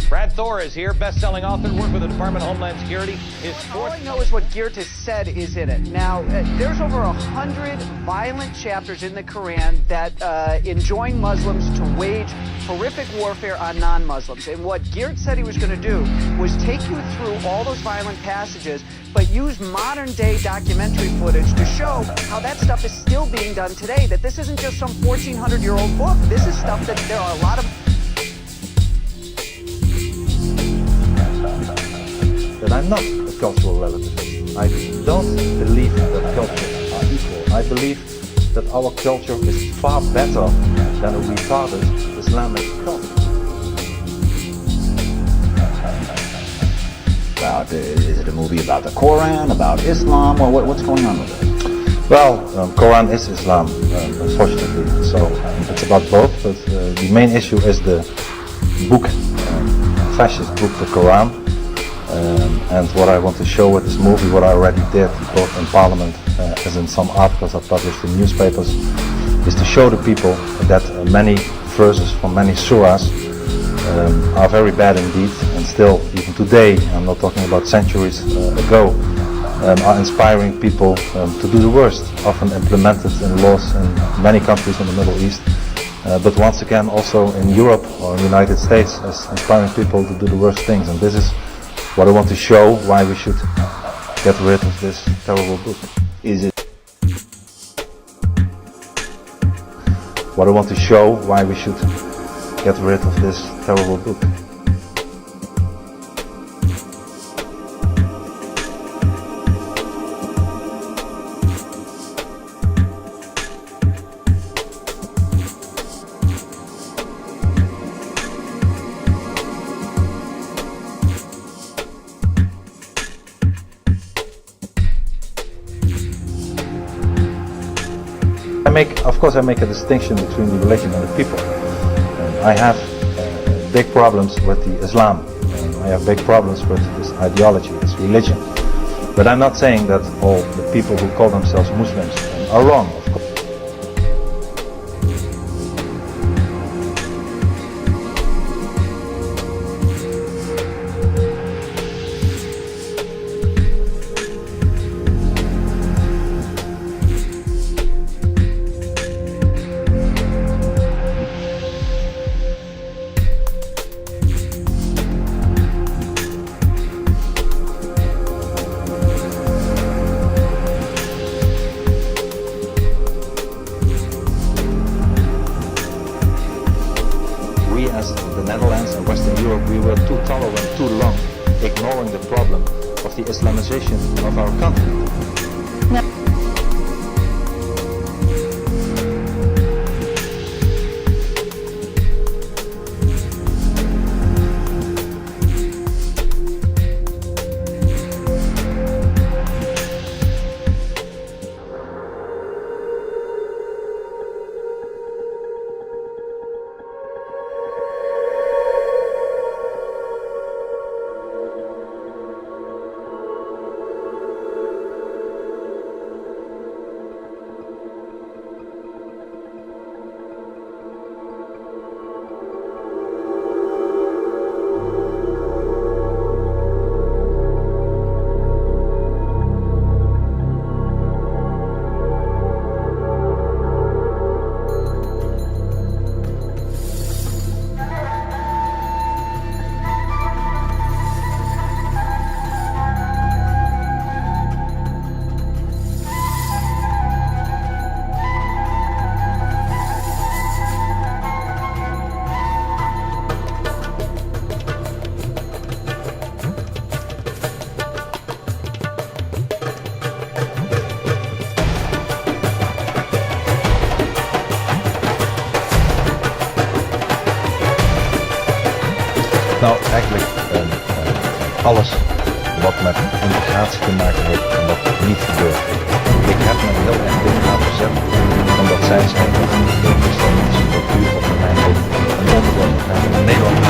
Brad Thor is here, best-selling author, worked with the Department of Homeland Security. His All I know is what Geert has said is in it. Now, there's over 100 violent chapters in the Quran that enjoin Muslims to wage horrific warfare on non-Muslims. And what Geert said he was going to do was take you through all those violent passages, but use modern-day documentary footage to show how that stuff is still being done today, that this isn't just some 1,400-year-old book. This is stuff that there are a lot of... That I'm not a cultural relativist. I don't believe that cultures are equal. I believe that our culture is far better than a retarded Islamic culture. Is it a movie about the Quran, about Islam, or what's going on with it? Well, Quran is Islam, unfortunately. So it's about both, but the main issue is the book, fascist book, the Quran. And what I want to show with this movie, what I already did both in Parliament as in some articles I published in newspapers, is to show the people that many verses from many surahs are very bad indeed, and still, even today, I'm not talking about centuries ago, are inspiring people to do the worst, often implemented in laws in many countries in the Middle East, but once again also in Europe or in the United States, as inspiring people to do the worst things. And this is what I want to show, why we should get rid of this terrible book. What I want to show, why we should get rid of this terrible book. Of course I make a distinction between the religion and the people. I have big problems with the Islam. I have big problems with this ideology, this religion. But I'm not saying that all the people who call themselves Muslims are wrong, of course. The Netherlands and Western Europe, we were too tolerant too long, ignoring the problem of the Islamization of our country. Nou, eigenlijk alles wat met integratie te maken heeft en wat niet gebeurt. Ik heb me heel erg tegen aan verzet, omdat zij zijn dat de islamitische cultuur op termijn ook een onderdeel van Nederland.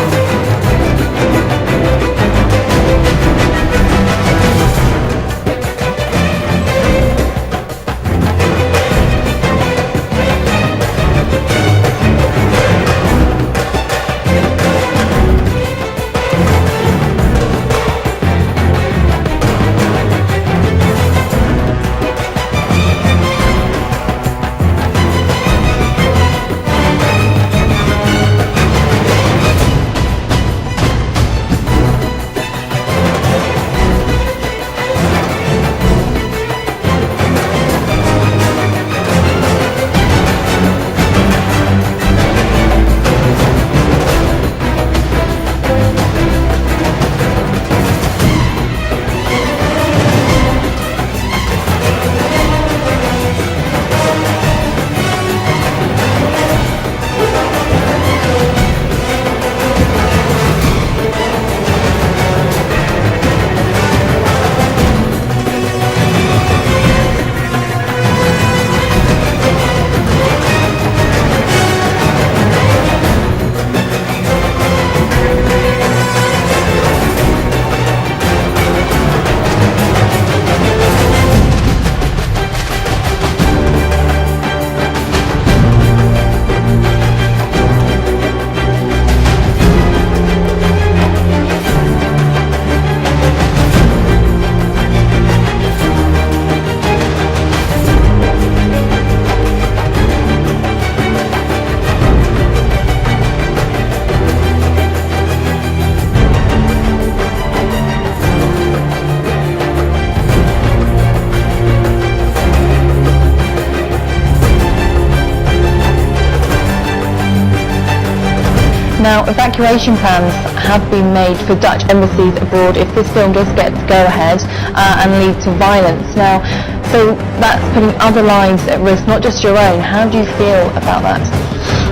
Now, evacuation plans have been made for Dutch embassies abroad if this film does get to go ahead and lead to violence. Now, so that's putting other lives at risk, not just your own. How do you feel about that?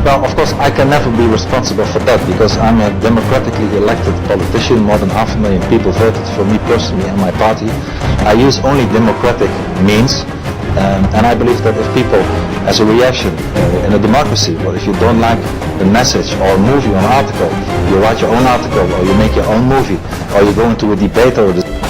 Well, of course, I can never be responsible for that because I'm a democratically elected politician. More than 500,000 people voted for me personally and my party. I use only democratic means. And I believe that if people, as a reaction in a democracy, well, if you don't like the message or movie or an article, you write your own article or you make your own movie or you go into a debate or a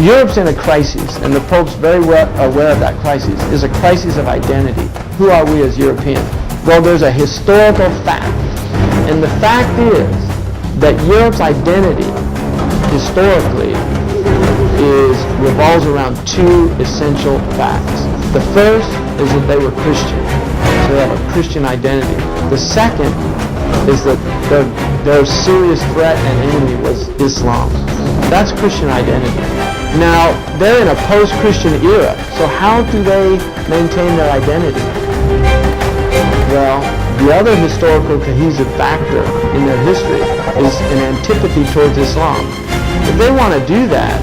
Europe's in a crisis, and the Pope's very well aware of that crisis. It's a crisis of identity. Who are we as Europeans? Well, there's a historical fact, and the fact is that Europe's identity, historically, revolves around two essential facts. The first is that they were Christian, so they have a Christian identity. The second is that their serious threat and enemy was Islam. That's Christian identity. Now, they're in a post-Christian era, so how do they maintain their identity? Well, the other historical cohesive factor in their history is an antipathy towards Islam. If they want to do that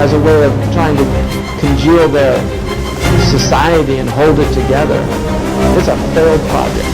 as a way of trying to congeal their society and hold it together, it's a failed project.